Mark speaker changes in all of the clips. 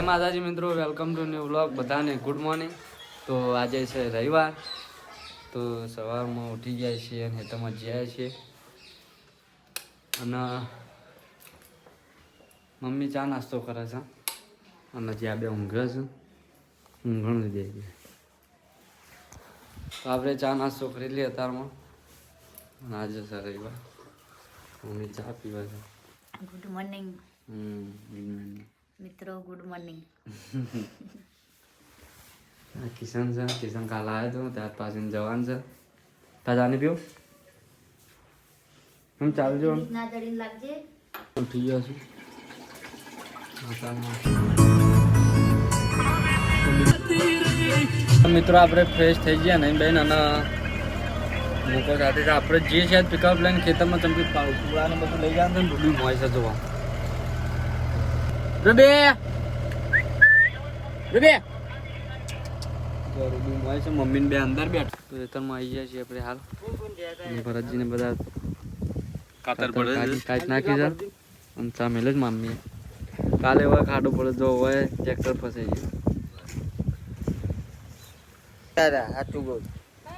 Speaker 1: માતાજી મિત્રો, welcome to new vlog. બધાને ગુડ મોર્નિંગ. તો આજે છે રવિવાર, તો સવારમાં ઉઠી ગયા છીએ અને હેતરમાં જ્યાં છીએ અને મમ્મી ચા નાસ્તો કરે છે અને જ્યાં બે ઊંઘે છે ઊંઘણ દે છે. તો આપણે ચા નાસ્તો કરી લઈએ અત્યારમાં. અને આજે છે રવિવાર, મમ્મી ચા પીવા છે.
Speaker 2: ગુડ મોર્નિંગ મિત્રો, ગુડ મોર્નિંગ.
Speaker 1: કિશન છે, કિશન કાલ આવ્યો હતો, ત્યાર પાછું જવાન છે. તાજા જાને પીવું એમ ચાલજો.
Speaker 2: ના ચડીને લાગજે.
Speaker 1: ઉઠી ગયો છું. મિત્રો આપણે ફ્રેશ થઈ ગયા નહીં બેન, અને લોકો સાથે આપણે જે છે પિકઅપ લઈને ખેતરમાં ચમકી પુરાને બધું લઈ ગયા ને રૂબી મોય છે જોવા. રૂબી મોય છે, મમ્મીને બે અંદર બેઠ. તો ખેતરમાં આવી ગયા છીએ આપણે હાલ. ભરતજીને બધા કાતર કાઢી નાખી છે અને સામેલ જ મમ્મીએ કાલે હોય ખાડો પડે જો હોય ટ્રેક્ટર ફસાઈ ગયું.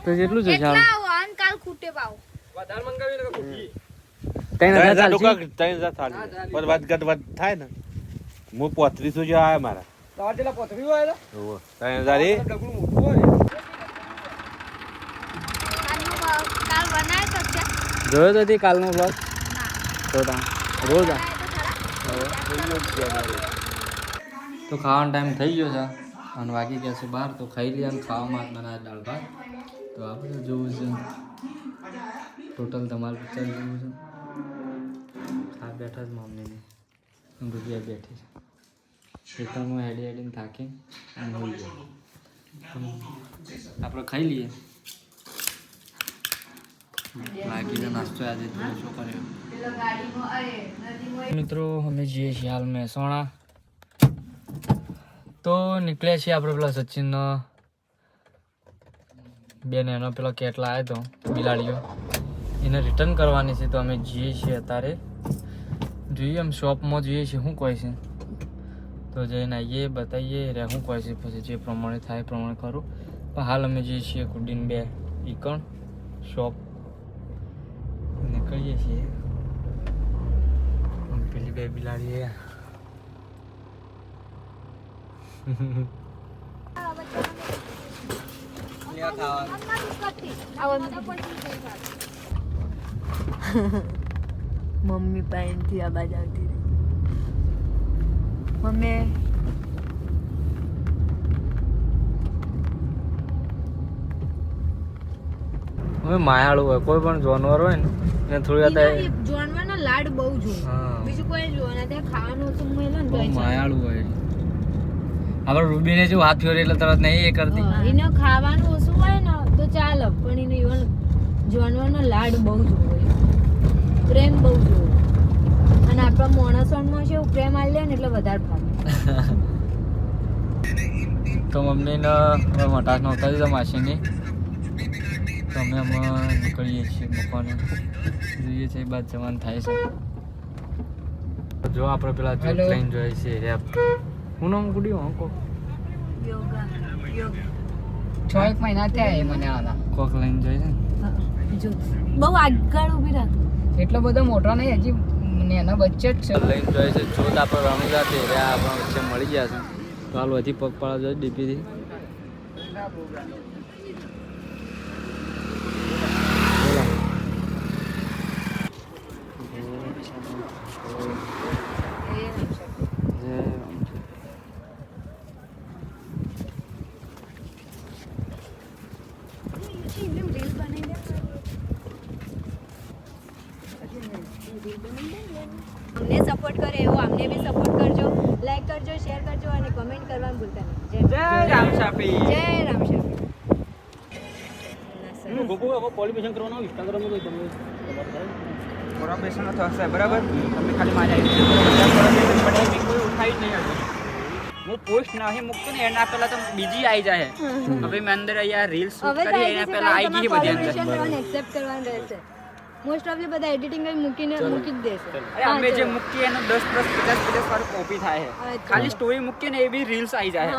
Speaker 1: તો જેટલું છે ચાલ
Speaker 2: કાલ ખૂટે પાવ
Speaker 3: વધારે મંગાવી ને ખૂટી
Speaker 4: 3000 પર વાત થાય ને હું 3500 જો આયા મારા
Speaker 3: તાર જેલા પોતરી હોય
Speaker 4: ઓહો 3000 એ
Speaker 3: ડગલું મોટું હોય
Speaker 2: કાલ બનાય તો છે.
Speaker 1: જોયો તો હતી કાલનો બ્લોગ તો રોજ તો ખાવાનો ટાઈમ થઈ ગયો છે અને વાગી ગયા છે 12. તો ખાઈ લઈએ અને ખાવામાં બનાવે દાળ ભાત. તો આપણે જોવું છે ટોટલ તમારું પિક્ચર જોવું છે. ખા બેઠા જ મમ્મીને રૂપિયા બેઠી છે ખેતરમાં હેડીને થાકી અને હોઈ ગયા. આપણે ખાઈ લઈએ. બાકીનો નાસ્તો આજે શું કર્યો મિત્રો? અમે જઈએ છીએ હાલ મહેસાણા. તો નીકળ્યા છીએ આપણે પેલા સચિનનો બેન એનો પેલો કેટલા આવ્યો હતો બિલાડીઓ એને રિટર્ન કરવાની છે. તો અમે જઈએ છીએ અત્યારે, જોઈએ એમ શોપમાં જોઈએ છીએ શું કહે છે. તો જઈને આવીએ બતાવીએ રે શું કહે છે, પછી જે પ્રમાણે થાય એ પ્રમાણે કરું. પણ હાલ અમે જઈએ છીએ કુડીન બે ઈકણ શોપ નીકળીએ છીએ. પેલી બે બિલાડી
Speaker 2: મમ્મી પાસેથી અવાજ આવતી મમ્મી
Speaker 1: હવે માયાળું હોય કોઈ પણ જાનવર હોય ને એને થોડી
Speaker 2: જાનવરનો લાડ બહુ જોવે, બીજું કોઈ જોવે ના. ત્યાં ખાવાનું ઓછું મળે ને તો
Speaker 1: માયાળું હોય. આપણે રૂબીને જો હાથ ફેરે એટલે તરત નહીં એ કરતી.
Speaker 2: એને ખાવાનું ઓછું હોય ને તો ચાલે, પણ એને ઇવન જાનવરનો લાડ બહુ જોવે, પ્રેમ બહુ જોવે. અને આપણા માણસોમાં છે પ્રેમ આલે ને એટલે વધારે ભાવે.
Speaker 1: તો મમ્મીને મટાસ નહોતા દીધા માસીની. તો અમે હમણાં નીકળીએ છીએ મૂકવાને, જોઈએ છીએ બાદ જવાનું થાય છે. જો આપણે પેલા લઈને જોઈએ છીએ રેપ હું નામ કુડ્યું હો કોક
Speaker 2: 6 મહિના થયા મને આના
Speaker 1: કોક લઈને જોઈએ છે
Speaker 2: જો બહુ આગળ ઊભી રાખ, એટલો બધો મોટો નહીં, હજી એના વચ્ચે જ છે.
Speaker 1: લઈને જોઈએ છે જોત આપણે રમેલા છે રે આપણા વચ્ચે મળી ગયા છે. તો હાલ વધી પગપાળા જોઈએ ડીપીથી.
Speaker 2: અમને સપોર્ટ કરે એવો અમને બી સપોર્ટ કરજો, લાઈક કરજો, શેર કરજો અને કમેન્ટ કરવાનું ભૂલતા નહીં. જય રામ શાપી, જય રામ શાપી.
Speaker 3: ગોપુ પોલિમેશન કરવાનો ઇન્સ્ટાગ્રામ માં તમે કોરાબેશન થશે બરાબર. તમે ખાલી મારી આઈડી પર કોઈ ઉઠાઈ જ નહીં. હું પોસ્ટ નહીં મૂકતો ને એના પહેલા તો બીજી આવી જાય. હવે મેં અંદર અહીંયા રીલ્સ શૂટ કરી એના પહેલા આવી ગઈ બધી અંદર.
Speaker 2: એક્સેપ્ટ કરવાનું રહેશે. મોસ્ટ ઓફલી બધા એડિટિંગ કરી મૂકી જ દેશે
Speaker 3: અરે અમે જે મૂકીએ એનો 10 50 વાર કોપી થાય છે ખાલી સ્ટોરી મૂકીએ ને એ બી રીલ્સ આવી જાય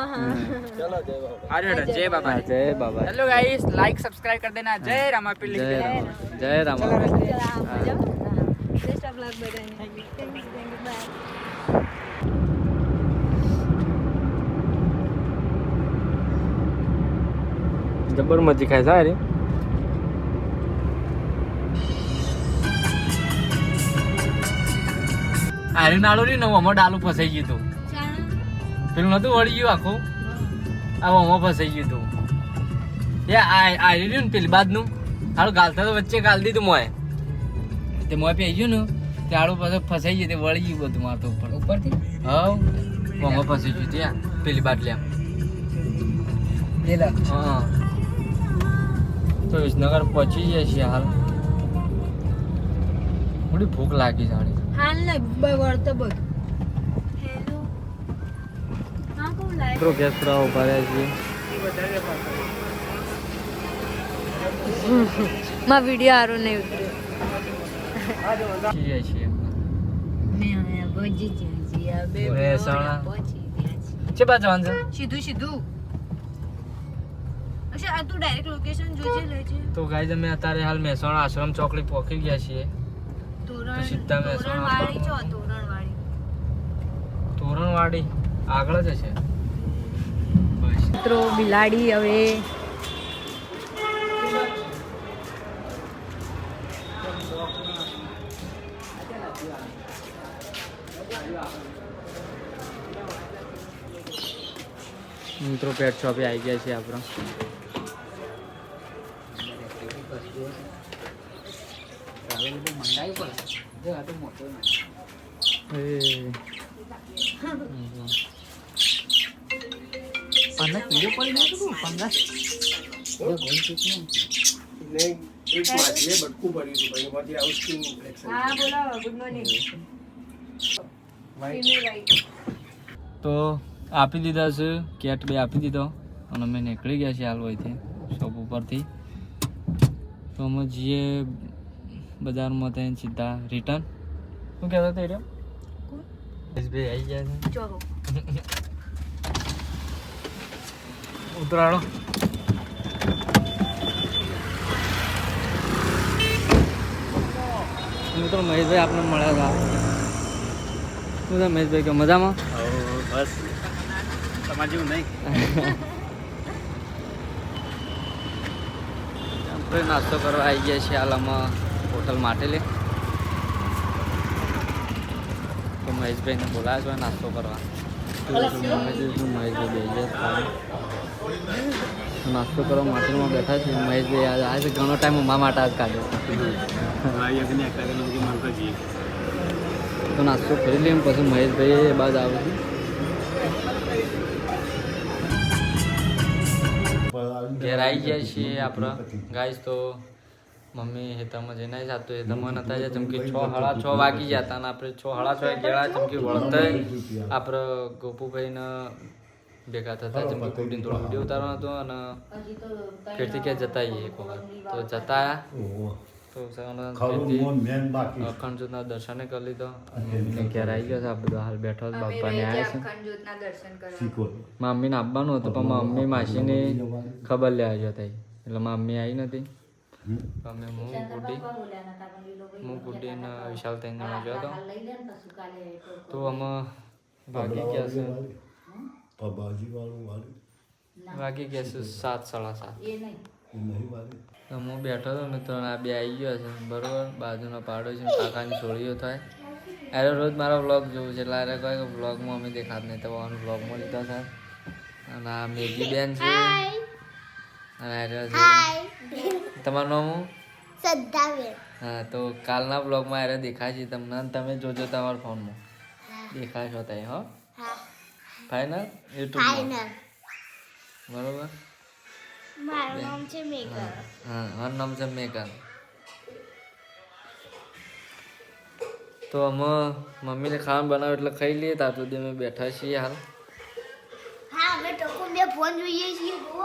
Speaker 3: અરે જય બાબા
Speaker 1: જય બાબા
Speaker 3: હેલો ગાઈસ લાઈક સબસ્ક્રાઇબ कर देना जय रामापीर लिख देना
Speaker 1: જય રામ
Speaker 2: બેસ્ટ ઓફ લક બધાને થેન્ક યુ બાય
Speaker 1: જબર મજી ખાય સારી આરી નાળો ની નવો ડાલું ફસાઈ ગયું તું પેલું નતું વળી ગયું આખું આ ઓમો ફસાઈ ગયું તું એ આરી રહ્યું ને પેલી બાજનું હારું ગાલતા તો વચ્ચે ગાલ દીધું મોય તે મોય પી ગયું ને તે આડું પાછું ફસાઈ ગયું તે વળી ગયું બધું મારતો ઉપરથી હા ઓમો ફસાઈ ગયું ત્યાં પેલી બાટલી હા તો વિસનગર પહોંચી જાય છે હાલ થોડી ભૂખ લાગી જાણી
Speaker 2: હાલ ને વળતો બધું હેલો હા કોણ લાય
Speaker 1: મિત્રો ગેસ પુરાવા ઉભા રહ્યા છીએ
Speaker 2: માં વિડિયો આરો નહીં ઉતર્યો
Speaker 1: પહોંચી જાય છીએ
Speaker 2: મેં અહીંયા ભજી જ્યાં બે
Speaker 1: મહેસાણા.
Speaker 2: પહોંચી ગયા છે
Speaker 1: છે બા જવાનું છે
Speaker 2: સીધું અચ્છા આ તું ડાયરેક્ટ લોકેશન જોજે લેજે
Speaker 1: તો ગાઈઝ અમે અત્યારે હાલ મહેસાણા આશ્રમ ચોકડી પહોંચી ગયા છીએ તો સીધા મહેસાણા
Speaker 2: તોરણવાડી છો
Speaker 1: તોરણવાડી આગળ જ છે બસ
Speaker 2: મિત્રો બિલાડી હવે
Speaker 1: મિત્રો પેટ શોપે આવી ગયા છે આપણા
Speaker 2: હા બોલાવો ગુડ મોર્નિંગ
Speaker 1: તો આપી દીધા છે કેટ બે આપી દીધો અને અમે નીકળી ગયા છીએ હાલ હોયથી શોપ ઉપરથી તો અમે જઈએ બજારમાં થઈને સીધા રિટર્ન શું કહેતો હતો એરિયા ભાઈ આવી ગયા છે
Speaker 2: ચોરો
Speaker 1: ઉતરાડો મિત્રો મહેશભાઈ આપણે મળ્યા હતા શું છે મહેશભાઈ કે મજામાં
Speaker 3: બસ તમારે જેવું નહીં
Speaker 1: આપણે નાસ્તો કરવા આવી ગયા છીએ હાલ અમે હોટલ માટેલી તો મહેશભાઈને બોલાવ્યા છે નાસ્તો કરવા મહેશભાઈ બે ગયા નાસ્તો કરવા માટેમાં બેઠા છીએ મહેશભાઈ આજે ઘણો ટાઈમ ઉમા માટે જ કાઢ્યો તો નાસ્તો કરી લઈએ પછી મહેશભાઈ એ બાદ આવે છે ઘેર આવી ગયા છીએ આપણે ગાઈસ તો મમ્મી હેતામાં જઈને જાતો હેતામાં નતા જાય ચમકી 6:30 વાગી જતા અને આપણે 6:30 ગયા ચમકી વળતા આપણે ગોપુભાઈને ભેગા થતા ચમકી કુટીને થોડો વિડીયો ઉતારવાનો હતો અને ફેરથી ક્યાં જતા આવીએ એક વખત તો જતા આવ્યા તો અખંડજોતના દર્શને કરી લીધો મમ્મીને ઘેર આવી ગયો છે આપણે તો હાલ બેઠો બાપાને આવ્યા છે મમ્મીને આપવાનું હતું પણ મમ્મી માસીને ખબર લેવા ગયો હતા એટલે મમ્મી આવી નથી અમે હું ગુડી ને વિશાલ ત્રણ જણા ગયો હતો તો અમે ભાગી ગયા છે વાગી ગયા છે 7:30 હું બેઠો હતો ને તો આ બે આવી ગયો છે બરોબર બાજુનો પાડો છે કાકાની છોડીઓ થાય અરે રોજ મારા વ્લોગ જોવું છે એટલે અરે કહે કે વ્લોગમાં અમે દેખાત નહીં તો વ્લોગમાં લીધા છે અને આ મેગી બેન છે અને અરે તમારું નામ હું
Speaker 5: શ્રદ્ધાબેન
Speaker 1: હા તો કાલના બ્લોગમાં અરે દેખાય છે તમને અને તમે જોજો તમારા ફોનમાં દેખાય છો ત્યાં હો ફાઇનલ યુટ્યુબમાં બરોબર
Speaker 5: મારું નામ છે મેઘા
Speaker 1: હા મારું નામ છે મેઘા તો અમે મમ્મીને ખાવાનું બનાવ્યું એટલે ખાઈ લઈએ ત્યાં સુધી અમે બેઠા છીએ હાલ
Speaker 5: હા અમે તો બે ફોન જોઈએ છીએ બહુ